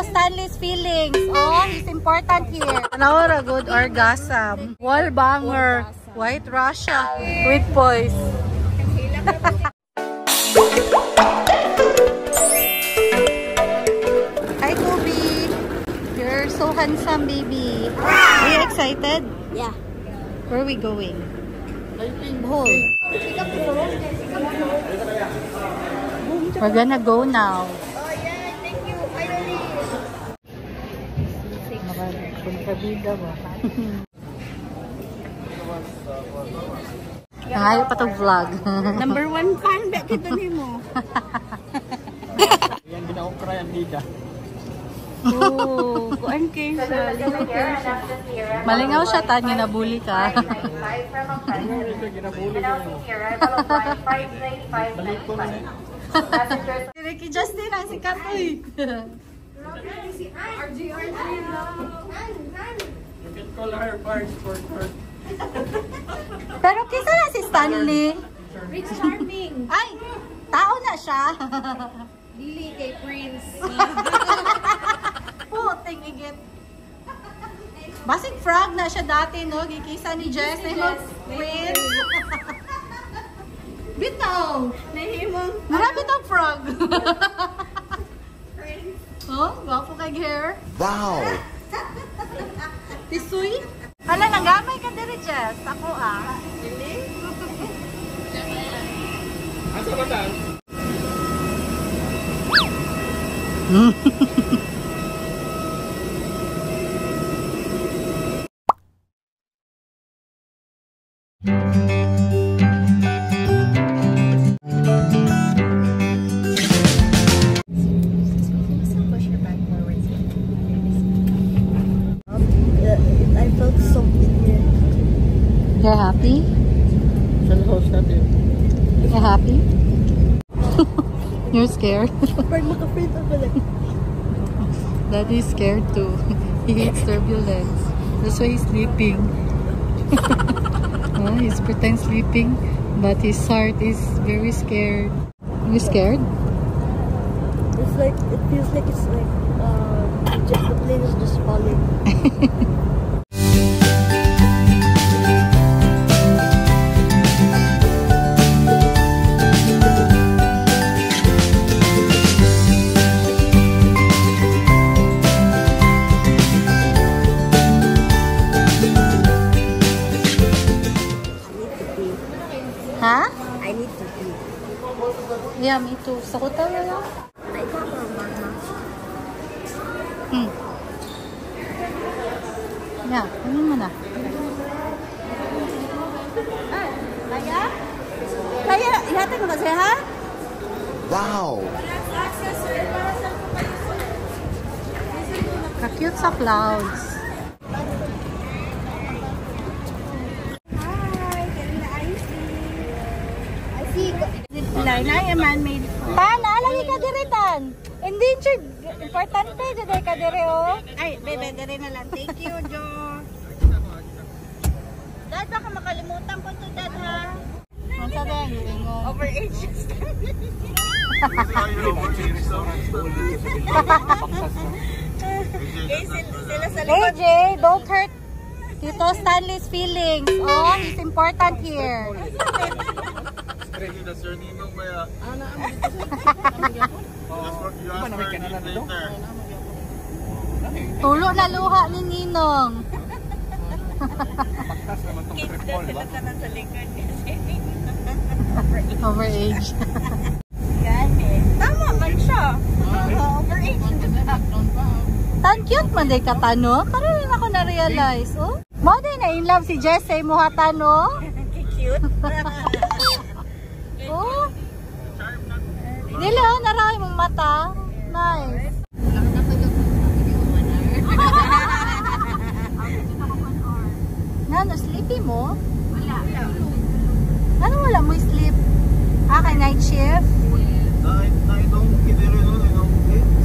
Stanley's feelings. Oh, he's important here. Another good orgasm. Wall banger. White Russia. With boys. Hi, Kobe. You're so handsome, baby. Are you excited? Yeah. Where are we going? Bohol. We're gonna go now. Oh yeah, thank you. Finally. Nangayo pa tong vlog. Number 1 fan, bakit doon mo? Yan ginaukra yan dida. Oh, kuan kayo siya. Malingaw siya, Tanya, nabuli ka. Si Ricky Justin ang sikat, uy. You can call her Barnes for her. Pero kisa na si Stanley. Rich Charming. Ay, tao na siya. Dili kay Prince. Puting igit. Basig frog na siya dati, no? Gikisa ni Jess. Queen. Bitaw. Nahimong. Marami tong frog. Prince. Oh, gwapo kay hair. Wow! Pisoy. Hala, nagamay ka diri, Jess. Ako, ah. Dili? Asa ba ta? I felt something here. You're happy? Saan host natin? You're happy? You're scared? Parang maka-afraid ako lang. Daddy's scared too. He hates turbulence. That's why he's sleeping. He's pretend sleeping, but his heart is very scared. You scared? It's like, it feels like it's like, just the plane is just falling. Ha? I need to pee. Yeah, me too. Sakutan na lang. Ay, ko ako, mama. Yeah, ano mo na? Kaya? Kaya, ihatag mo kasi, ha? Wow! Ka-cute sa clouds. Line, ay, man-made. Tana, lagi ka diritan. Endangered. Importante, dyan ka dire, oh. Ay, bebe, dere na lang. Thank you, Jo. Dad, baka makalimutan ko to, Dad, ha? Ang sabi ang gilingon. Overage. Okay, sila sa likod. AJ, don't hurt Tito Stanley's feelings. Oh, he's important here. That's your ninong ba? Tulo na luha ni Ninong. Sila sa likod. Overage. Gani. Tama man siya. Overage. Tan cute man day katano. Karon lang ako na-realize, oh. Mo din na in love si Jesse mo hatano. Cute. Oh. Dili oh, naray mong mata. Nice. Nano, sleepy mo? Wala. Ano wala mo sleep? Ah, kay night shift?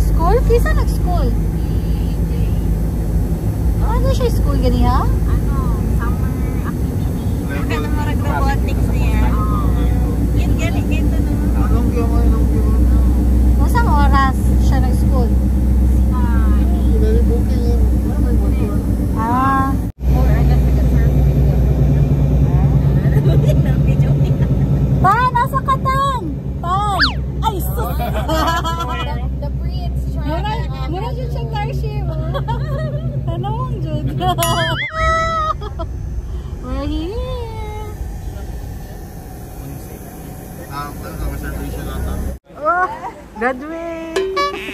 School? Kisa nag-school? Ano siya school gani ha? Ano, summer activity. Ano marag robotics niya? Yan gali, ganito naman. Masang oras siya nag-school?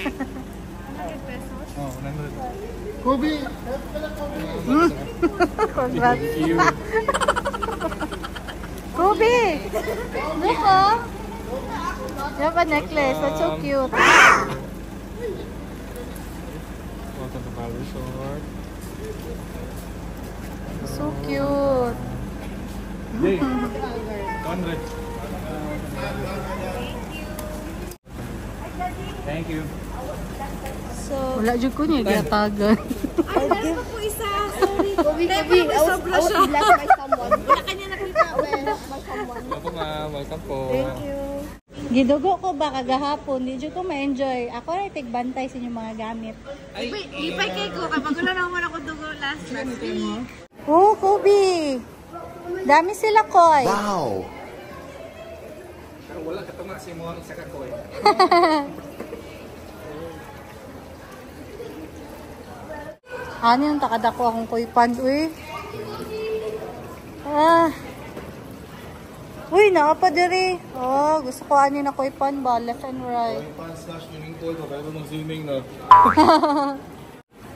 Oh, 100. Kobe! Congrats. Kobe! Look, oh. You have a necklace. That's so cute. Welcome to Bali Resort. So cute. Hey, 100. Thank you. Wala dyan ko niya gatagan. Ay, meron pa po isa. Sorry. Kobe, I was blessed by someone. Wala kanya nakita. Welcome, ma'am. Welcome po. Thank you. Gidugo ko ba kagahapon? Di dyan ko ma-enjoy. Ako rin tigbantay sa inyong mga gamit. Lipay kay ko. Kapag wala naman ako dugo last week. Oh, Kobe! Dami sila, Koy. Wow! Pero wala katama si mo isa ka ko. Ano yung takadako akong Koy Pan, uy? Uy, naapa diri. Oh, gusto ko ani na Koy Pan ba? Left and right. Swimming pool ko. Kaya mo swimming na.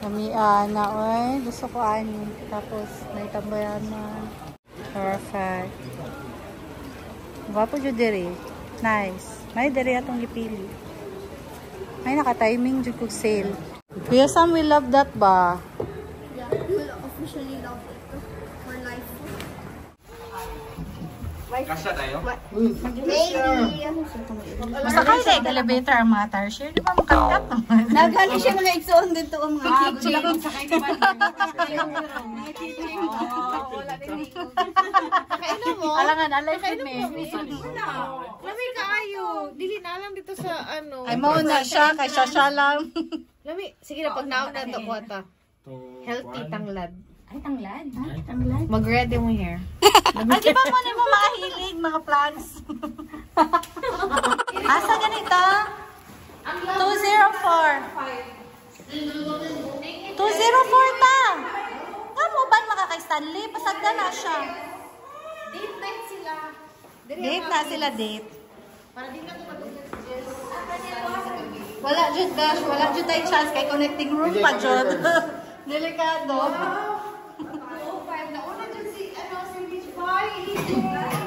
Kamian na, uy. Gusto ko ani. Tapos, may tambayan na. Perfect. Wapo dyan diri. Nice. May diri atong gipili. May naka-timing dyan kong sale. Kuya Sam, we love that ba? Yeah, we will officially love it for life. Kasya tayo? Maybe. Masakay na elevator ang mga tire share. Di ba makatkat naman? Nagano siya mga igsoon dito ang mga Sila kung sakay ka ba? Kailan mo? Alangan, alay ka ni. Lami ka ayo. Dili na lang dito sa ano. Ay, mauna siya. Kay siya lang. Lami, sige na pag naon na to kuwata. Healthy tanglad. Ay, tanglad. Mag-ready mo hair. Ay, di ba mo na mo mga hilig, mga plants? Asa ganito? 204. 204 ta. Nga mo ba makakay Stanley? Pasagda na siya. Date night sila. Date na sila, date. Wala jud gosh, wala jud tayo chance kay connecting room pa jud. Delikado. Nauna dyan si Beach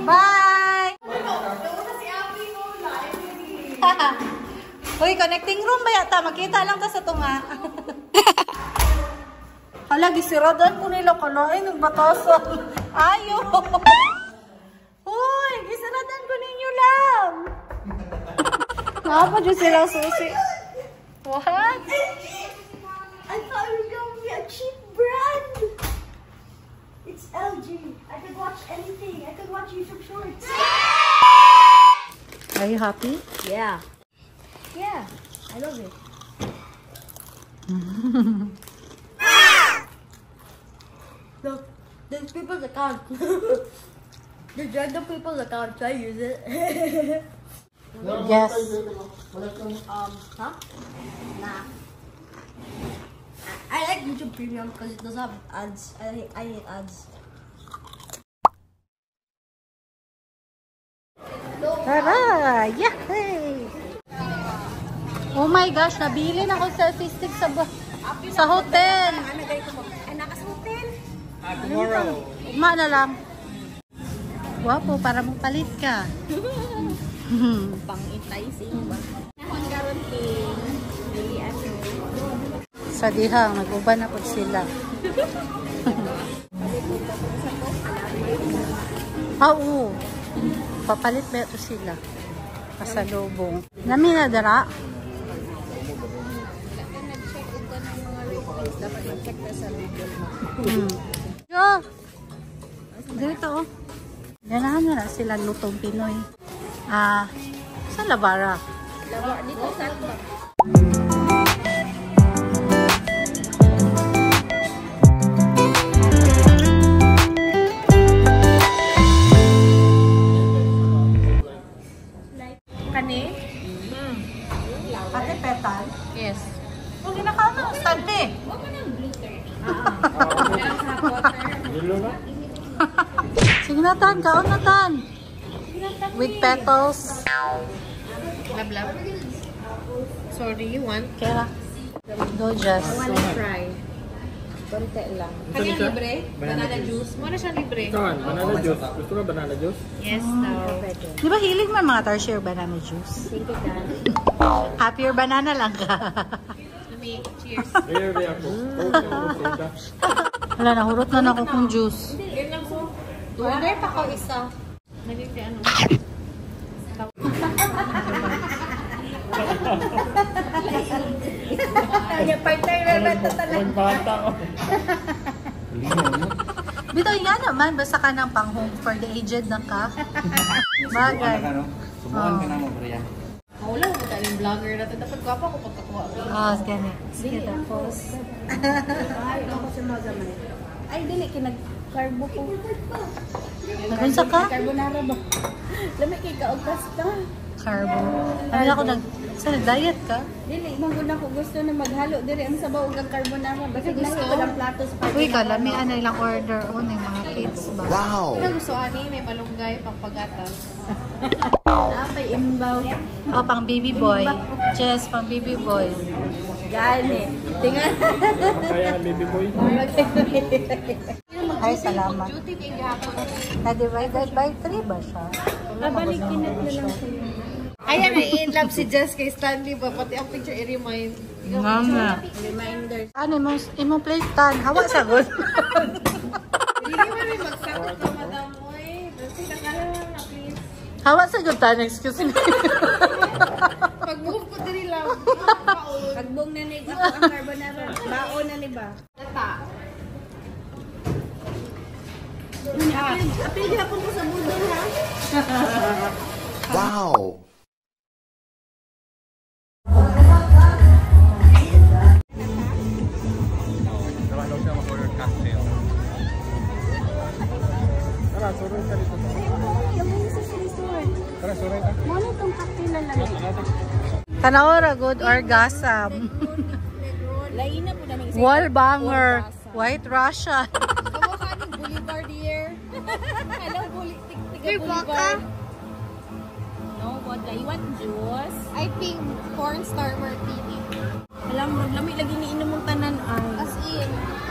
Bye! Nauna si Abby Nola. Uy, connecting room ba yata? Makita lang ta sa tunga. Hala, gisiradan ko nila kalain ng batasan. Ayo! Uy, gisiradan ko ninyo lang. Nakapa dyan sila susi. What? I thought it was going to be a cheap brand. It's LG. I could watch anything. I could watch YouTube Shorts. Are you happy? Yeah. Yeah. I love it. Look, there's people's account. There's random people's account. Should I use it? Yes. Huh? Nah. I like YouTube Premium because it doesn't have ads. I hate ads. Tara! Yay! Oh my gosh, nabili na ako selfie stick sa hotel. Ay, nakas hotel. Tomorrow. Uma na lang. Wapo, para mong palit ka. Pang-enticing ba? Nakon karon king. Dili ano. Sa dihang, nag-uban na po sila. Oo. Papalit ba ito sila? Pasalubong. Nami na dara? Dapat mag-check na sa Google Map. Yo! Dito oh. Ganahan na sila lutong Pinoy. Sa Labara. Dito sa Alba. Kani? Pati petal? Yes. Kung ginakama, stante. Sige na tan, kaon na tan. With petals. Lab-lab. sorry, you want? Kaya, go just. Fry. Konti lang. Kanya libre? Banana juice? Muna siya libre. Saan? Banana juice. Gusto mo banana juice? Yes, no. Di ba hilig man mga tarsier banana juice? Thank you, Dan. Happier banana lang ka. Cheers. Here we ako. Wala, nahurot na ako kung juice. Yun lang po. Order pa ko isa. Naging ano? Yung partner na ito talaga. Magbata ko. Bito nga naman, basta ka ng pang home for the aged na ka. Bagay. Subukan ka na mo, Brian. Wala mo tayo yung vlogger natin. Dapat gwapa ko pagkakuha. Ganit. Sige, tapos. Ay, dili. Kinag-carbo ko. Nagunsa ka? Carbonara ba? Lamay kay kaugpas ka. Carbo. Ano ako nag-diet ka? Dili, manguna ko gusto na maghalo. Dili, ang sabaw ugang carbonara. Basta gusto ko lang platos pa. Uy, lami ano ilang order. O, yung mga kids ba? Wow. Ano gusto ani? May malunggay, pangpagatas. Napay imbaw. O, pang baby boy. Jess, pang baby boy. Gani. Tingnan. Kaya baby boy. Ay, salamat. Duty din gahapon. Na-divided by 3 ba siya? Abalikin na lang sa'yo. Ayan, in love si Jess kay Stanley ba? Pati ang picture i-remind. Nga. Reminder. Ano, imong plate tan. Hawa sagot. Hindi mo rin magsakot na madam mo eh. Basta nakaralang na please. Hawa sagot tan, excuse me. Pag-move ko din lang. Pagbong na ni ako ang carbonara. Baon na ni ba? Lata. Apil hapon ko sa budol ha. Wow. Tara, daw siya mag-order cocktail. Tara, suroy ka dito. Tara, suroy ka. Ano itong cocktail na lang? Tanawara, good orgasm. Lain na po namin isa. Wall banger. White Russia. Kamukha ng Boulevard here. Hello, Boulevard. No, what? You want juice? I think porn star martini. Alam mo, lamig lagi ni inom mong tanan ay. As in.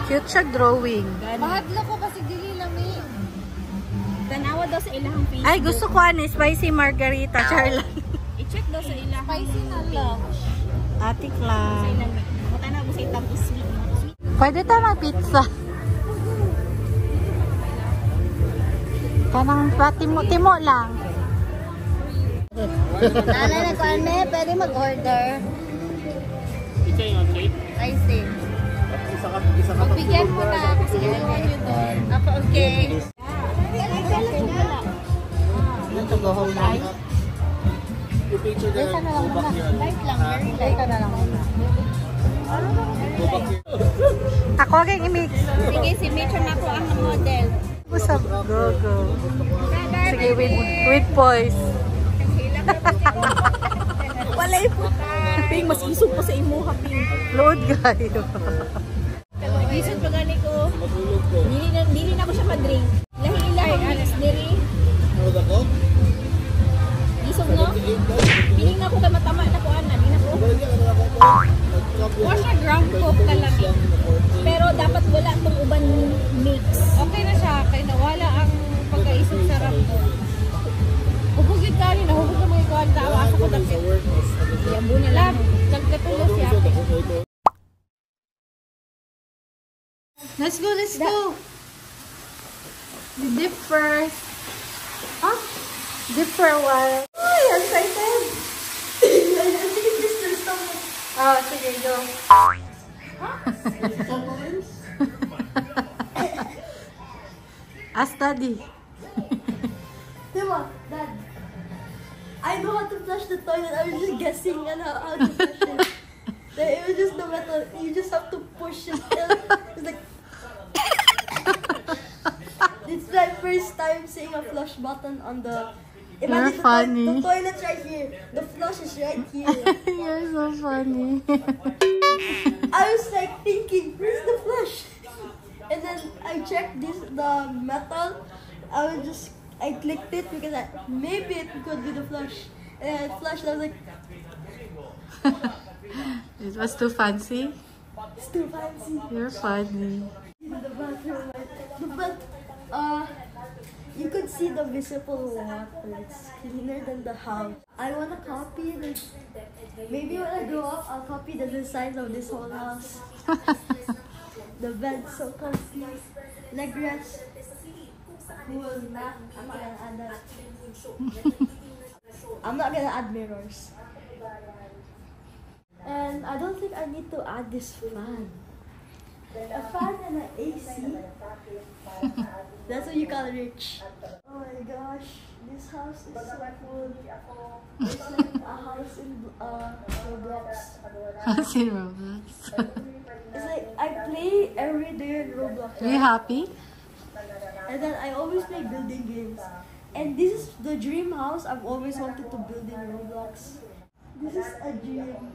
Cute siya drawing. Bahadla ko kasi dili lamig. Tanawa daw sa ilahang page. Ay, gusto ko ani spicy margarita, Charlotte. I-check daw sa ilahang spicy na lang. Atik Sa lang. ilang tanaw mo sa itang sweet. Pwede tayo mag-pizza. Kanang timo lang. Nanay na ko ane, pwede mag-order. Pizza yung shape. I see. Isa ka Magbigyan mo na kasi iwan nyo doon. Ako, okay. Ito go home na. Yung picture there. Dito na lang muna. Light lang, very light. Dito na lang muna. Go back here. Ako agad i-mix. Sige, si Mitchell na ko ang model. What's up? Go, go. Sige, with poise. Walay po. Ping, mas isog pa sa imo, Ping. Load kayo. Isog pa gani ko. Dili na ko siya ma-drink. Lahi-ilahi ang mix diri. Ano ba ko? Isog no? Piling na ko kay matama na ko ana. Di na ko. Wash a ground coke ka lang. Pero dapat wala itong uban mix. Okay na siya. Kaya nawala ang pagkaisog sa ram ko. Hubugin ka rin. Nahubog na mga ikaw. Tawa ko dapit. Yabo na lang. Nagkatulos siya. Let's go, let's go. Dip first. Huh? Dip for a while. Ay, I'm excited. Oh, sige, go. Ask Daddy. Diba, Dad? I know how to flush the toilet. I was just guessing on how to flush it. Like, it was just the metal. You just have to push it. It's like... It's my first time seeing a flush button on the... You're funny. The toilet's right here. The flush is right here. You're so funny. I was like thinking, where's the flush? And then I checked the metal. I clicked it because maybe it could be the flush. And I flushed. I was like, It was too fancy? It's too fancy. You're funny. The bathroom, but you could see the visible water. It's cleaner than the house. I want to copy it. Maybe when I grow up, I'll copy the design of this whole house. The bed's so comfy. Leg rest. Cool, nah, I'm not gonna add that. I'm not gonna add mirrors. And I don't think I need to add this fan. A fan and an AC. That's what you call rich. Oh my gosh, this house is so cool. It's like a house in Roblox. How's in Roblox? It's like I play every day in Roblox. Are you happy? And then I always play building games. And this is the dream house I've always wanted to build in Roblox. This is a dream.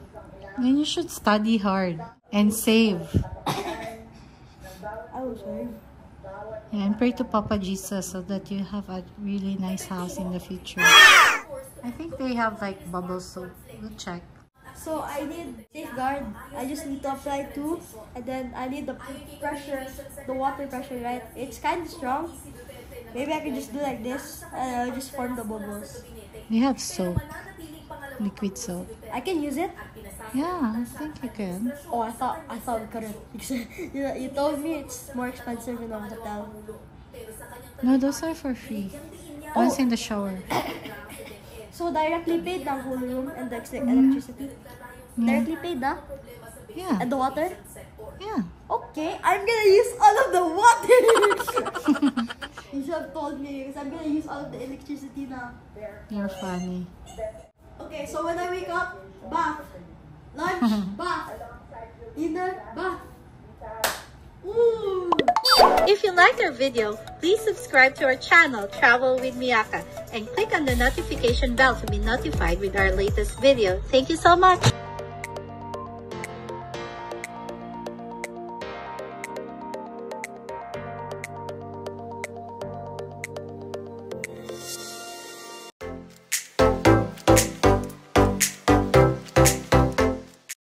Then you should study hard and save. I will save. Yeah, and pray to Papa Jesus so that you have a really nice house in the future. I think they have like bubble soap. We'll check. So I need safeguard. I just need to apply 2, and then I need the pressure, the water pressure, right? It's kind of strong. Maybe I can just do like this, and I'll just form the bubbles. We have soap. Liquid soap. I can use it. Yeah, I think you can. Oh, I thought we couldn't. You told me it's more expensive in a hotel. No, those are for free. Once in the shower. So directly paid the whole room and the electricity. Directly paid, na? Yeah. And the water? Yeah. Okay, I'm gonna use all of the water. You should have told me because I'm gonna use all of the electricity now. You're funny. Okay, so when I wake up, bath. Lunch, bath. Dinner, bath. Ooh. If you liked our video, please subscribe to our channel, Travel with Miyaka, and click on the notification bell to be notified with our latest video. Thank you so much!